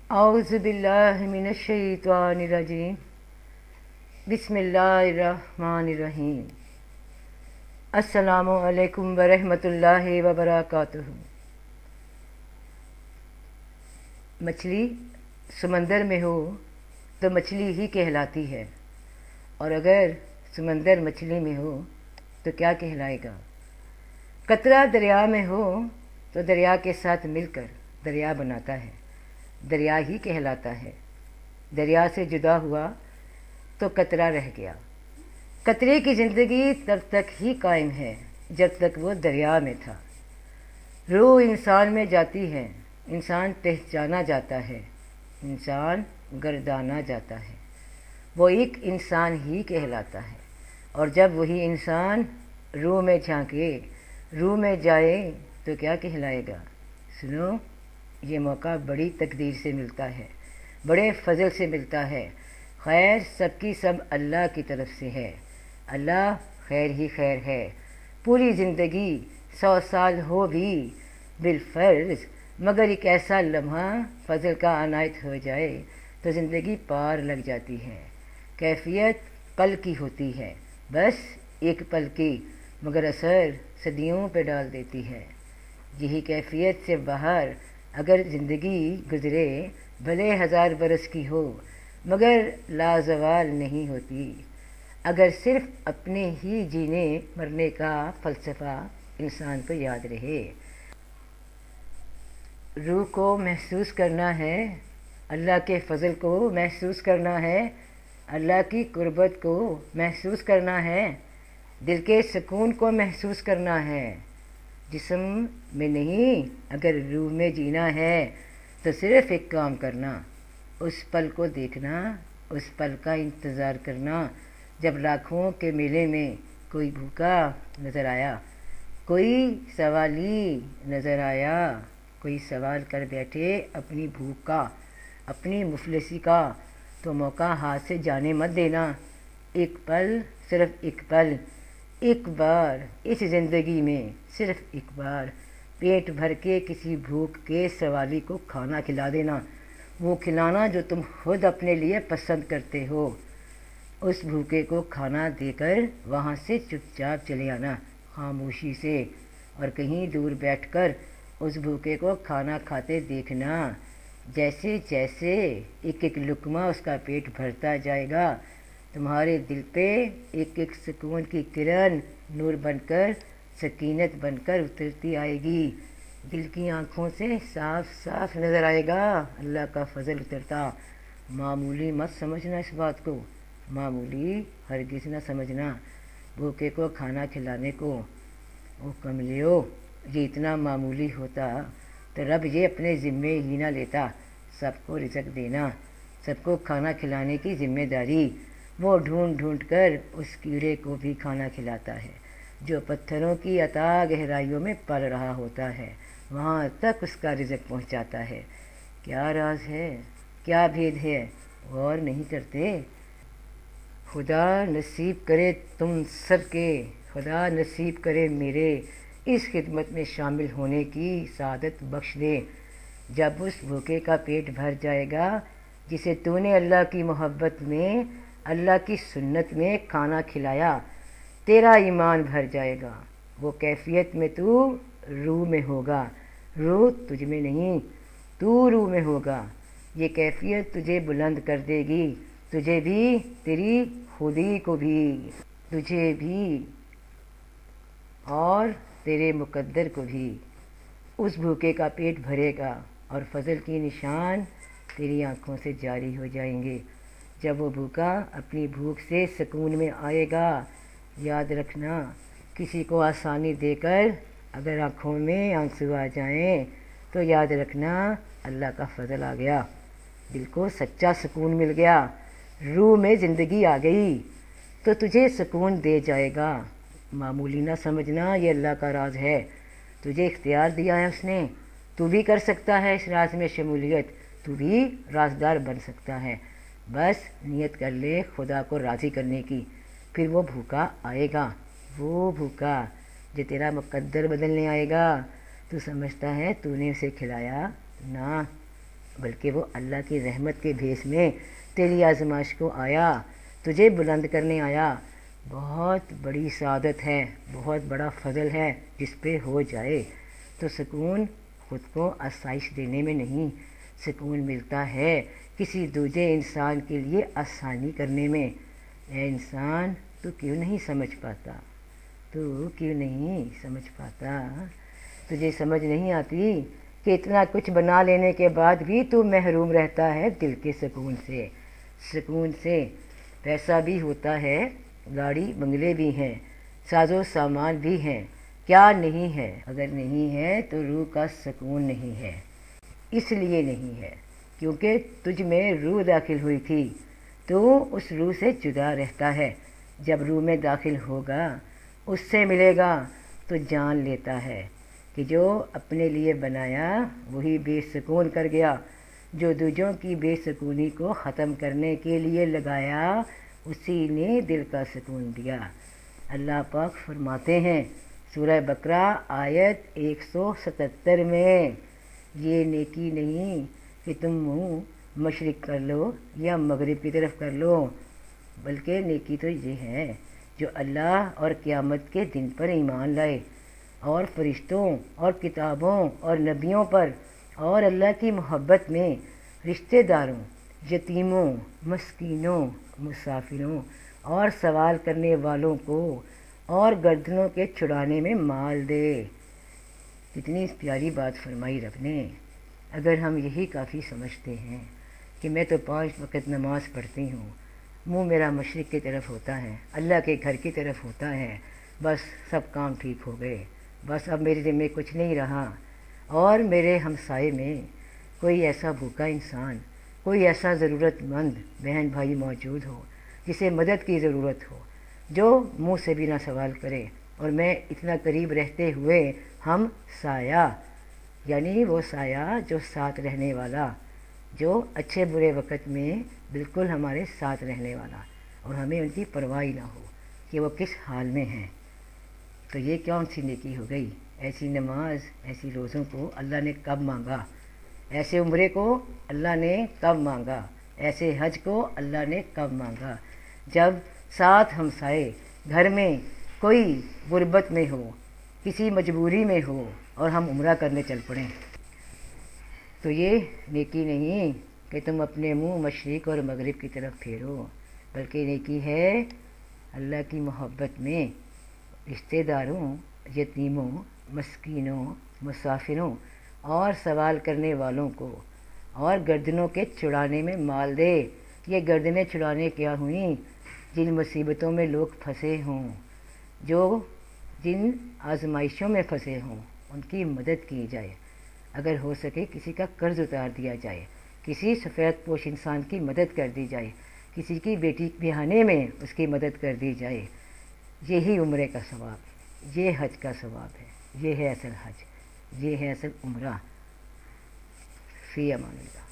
أعوذ بالله من الشيطان الرجيم بسم الله الرحمن الرحیم السلام علیکم ورحمۃ اللہ وبرکاتہ۔ مچھلی سمندر میں ہو تو مچھلی ہی کہلاتی ہے، اور اگر سمندر مچھلی میں ہو تو کیا کہلائے گا؟ قطرہ دریا میں ہو تو دریا کے ساتھ مل کر دریا بناتا ہے، دریا ہی کہلاتا ہے۔ دریا سے جدا ہوا تو قطرہ رہ گیا۔ قطرے کی زندگی تب تک ہی قائم ہے جب تک وہ دریا میں تھا۔ روح انسان میں جاتی ہے، انسان پہچانا جاتا ہے، انسان گردانا جاتا ہے، وہ ایک انسان ہی کہلاتا ہے۔ اور جب وہی انسان روح میں جھانکے، روح میں جائے تو کیا کہلائے گا؟ سنو، یہ موقع بڑی تقدیر سے ملتا ہے، بڑے فضل سے ملتا ہے۔ خیر سب کی سب اللہ کی طرف سے ہے، اللہ خیر ہی خیر ہے۔ پوری زندگی 100 سال ہو بھی بالفرض، مگر ایک ایسا لمحہ فضل کا عنایت ہو جائے تو زندگی پار لگ جاتی ہے۔ کیفیت پل کی ہوتی ہے، بس ایک پل کی، مگر اثر صدیوں پہ ڈال دیتی ہے۔ یہی کیفیت سے باہر اگر زندگی گزرے بھلے 1000 برس کی ہو، مگر لازوال نہیں ہوتی۔ اگر صرف اپنے ہی جینے مرنے کا فلسفہ انسان کو یاد رہے۔ روح کو محسوس کرنا ہے، اللہ کے فضل کو محسوس کرنا ہے، اللہ کی قربت کو محسوس کرنا ہے، دل کے سکون کو محسوس کرنا ہے۔ جسم میں نہیں، اگر روح میں جینا ہے تو صرف ایک کام کرنا، اس پل کو دیکھنا، اس پل کا انتظار کرنا جب لاکھوں کے میلے میں کوئی بھوکا نظر آیا، کوئی سوالی نظر آیا، کوئی سوال کر بیٹھے اپنی بھوک کا، اپنی مفلسی کا، تو موقع ہاتھ سے جانے مت دینا۔ ایک پل، صرف ایک پل، ایک بار اس زندگی میں، صرف ایک بار پیٹ بھر کے کسی بھوک کے سوالی کو کھانا کھلا دینا، وہ کھلانا جو تم خود اپنے لیے پسند کرتے ہو۔ اس بھوکے کو کھانا دے کر وہاں سے چپ چاپ چلے آنا، خاموشی سے، اور کہیں دور بیٹھ کر اس بھوکے کو کھانا کھاتے دیکھنا۔ جیسے جیسے ایک ایک لقمہ اس کا پیٹ بھرتا جائے گا، تمہارے دل پہ ایک ایک سکون کی کرن نور بن کر، سکینت بن کر اترتی آئے گی۔ دل کی آنکھوں سے صاف صاف نظر آئے گا اللہ کا فضل اترتا۔ معمولی مت سمجھنا اس بات کو، معمولی ہرگز نہ سمجھنا۔ بھوکے کو کھانا کھلانے کو، او کملیو، یہ اتنا معمولی ہوتا تو رب یہ اپنے ذمے ہی نہ لیتا۔ سب کو رزق دینا، سب کو کھانا کھلانے کی ذمہ داری، وہ ڈھونڈ ڈھونڈ کر اس کیڑے کو بھی کھانا کھلاتا ہے جو پتھروں کی اتھاہ گہرائیوں میں پل رہا ہوتا ہے، وہاں تک اس کا رزق پہنچاتا ہے۔ کیا راز ہے، کیا بھید ہے، غور نہیں کرتے؟ خدا نصیب کرے تم سب کے، خدا نصیب کرے میرے اس خدمت میں شامل ہونے کی سعادت بخش دے۔ جب اس بھوکے کا پیٹ بھر جائے گا جسے تو نے اللہ کی محبت میں، اللہ کی سنت میں کھانا کھلایا، تیرا ایمان بھر جائے گا۔ وہ کیفیت میں تو روح میں ہوگا، روح تجھ میں نہیں، تو روح میں ہوگا۔ یہ کیفیت تجھے بلند کر دے گی، تجھے بھی، تیری خودی کو بھی، تجھے بھی اور تیرے مقدر کو بھی۔ اس بھوکے کا پیٹ بھرے گا اور فضل کی نشان تیری آنکھوں سے جاری ہو جائیں گے۔ جب وہ بھوکا اپنی بھوک سے سکون میں آئے گا، یاد رکھنا، کسی کو آسانی دے کر اگر آنکھوں میں آنسو آ جائیں تو یاد رکھنا اللہ کا فضل آ گیا، دل کو سچا سکون مل گیا، روح میں زندگی آ گئی تو تجھے سکون دے جائے گا۔ معمولی نہ سمجھنا، یہ اللہ کا راز ہے، تجھے اختیار دیا ہے اس نے، تو بھی کر سکتا ہے اس راز میں شمولیت، تو بھی رازدار بن سکتا ہے۔ بس نیت کر لے خدا کو راضی کرنے کی، پھر وہ بھوکا آئے گا، وہ بھوکا جو تیرا مقدر بدلنے آئے گا۔ تو سمجھتا ہے تو نے اسے کھلایا؟ نہ، بلکہ وہ اللہ کی رحمت کے بھیس میں تیری آزمائش کو آیا، تجھے بلند کرنے آیا۔ بہت بڑی سعادت ہے، بہت بڑا فضل ہے جس پہ ہو جائے تو سکون خود کو آسائش دینے میں نہیں، سکون ملتا ہے کسی دوسرے انسان کے لیے آسانی کرنے میں۔ اے انسان، تو کیوں نہیں سمجھ پاتا؟ تو کیوں نہیں سمجھ پاتا؟ تجھے سمجھ نہیں آتی کہ اتنا کچھ بنا لینے کے بعد بھی تو محروم رہتا ہے دل کے سکون سے، سکون سے۔ پیسہ بھی ہوتا ہے، گاڑی بنگلے بھی ہیں، ساز و سامان بھی ہیں، کیا نہیں ہے؟ اگر نہیں ہے تو روح کا سکون نہیں ہے۔ اس لیے نہیں ہے کیونکہ تجھ میں روح داخل ہوئی تھی، تو اس روح سے جدا رہتا ہے۔ جب روح میں داخل ہوگا، اس سے ملے گا تو جان لیتا ہے کہ جو اپنے لیے بنایا وہی بے سکون کر گیا، جو دوجوں کی بے سکونی کو ختم کرنے کے لیے لگایا اسی نے دل کا سکون دیا۔ اللہ پاک فرماتے ہیں سورہ بقرہ آیت 177 میں، یہ نیکی نہیں کہ تم منہ مشرق کر لو یا مغرب کی طرف کر لو، بلکہ نیکی تو یہ ہے جو اللہ اور قیامت کے دن پر ایمان لائے، اور فرشتوں اور کتابوں اور نبیوں پر، اور اللہ کی محبت میں رشتہ داروں، یتیموں، مسکینوں، مسافروں اور سوال کرنے والوں کو اور گردنوں کے چھڑانے میں مال دے۔ کتنی پیاری بات فرمائی رب نے۔ اگر ہم یہی کافی سمجھتے ہیں کہ میں تو 5 وقت نماز پڑھتی ہوں، منہ میرا مشرق کی طرف ہوتا ہے، اللہ کے گھر کی طرف ہوتا ہے، بس سب کام ٹھیک ہو گئے، بس اب میرے ذمہ کچھ نہیں رہا، اور میرے ہمسائے میں کوئی ایسا بھوکا انسان، کوئی ایسا ضرورت مند بہن بھائی موجود ہو جسے مدد کی ضرورت ہو، جو منہ سے بھی نہ سوال کرے، اور میں اتنا قریب رہتے ہوئے ہم سایہ، یعنی وہ سایہ جو ساتھ رہنے والا، جو اچھے برے وقت میں بالکل ہمارے ساتھ رہنے والا، اور ہمیں ان کی پرواہ نہ ہو کہ وہ کس حال میں ہیں، تو یہ کون سی نیکی ہو گئی؟ ایسی نماز، ایسی روزوں کو اللہ نے کب مانگا؟ ایسے عمرے کو اللہ نے کب مانگا؟ ایسے حج کو اللہ نے کب مانگا؟ جب ساتھ ہمسائے گھر میں کوئی غربت میں ہو، کسی مجبوری میں ہو، اور ہم عمرہ کرنے چل پڑیں، تو یہ نیکی نہیں کہ تم اپنے منہ مشرق اور مغرب کی طرف پھیرو، بلکہ نیکی ہے اللہ کی محبت میں رشتہ داروں، یتیموں، مسکینوں، مسافروں اور سوال کرنے والوں کو اور گردنوں کے چھڑانے میں مال دے۔ یہ گردنیں چھڑانے کیا ہوئیں؟ جن مصیبتوں میں لوگ پھنسے ہوں، جو جن آزمائشوں میں پھنسے ہوں، ان کی مدد کی جائے، اگر ہو سکے کسی کا قرض اتار دیا جائے، کسی سفید پوش انسان کی مدد کر دی جائے، کسی کی بیٹی بہانے میں اس کی مدد کر دی جائے، یہی عمرے کا ثواب، یہ حج کا ثواب ہے، یہ ہے اصل حج، یہ ہے اصل عمرہ۔ فی امان اللہ۔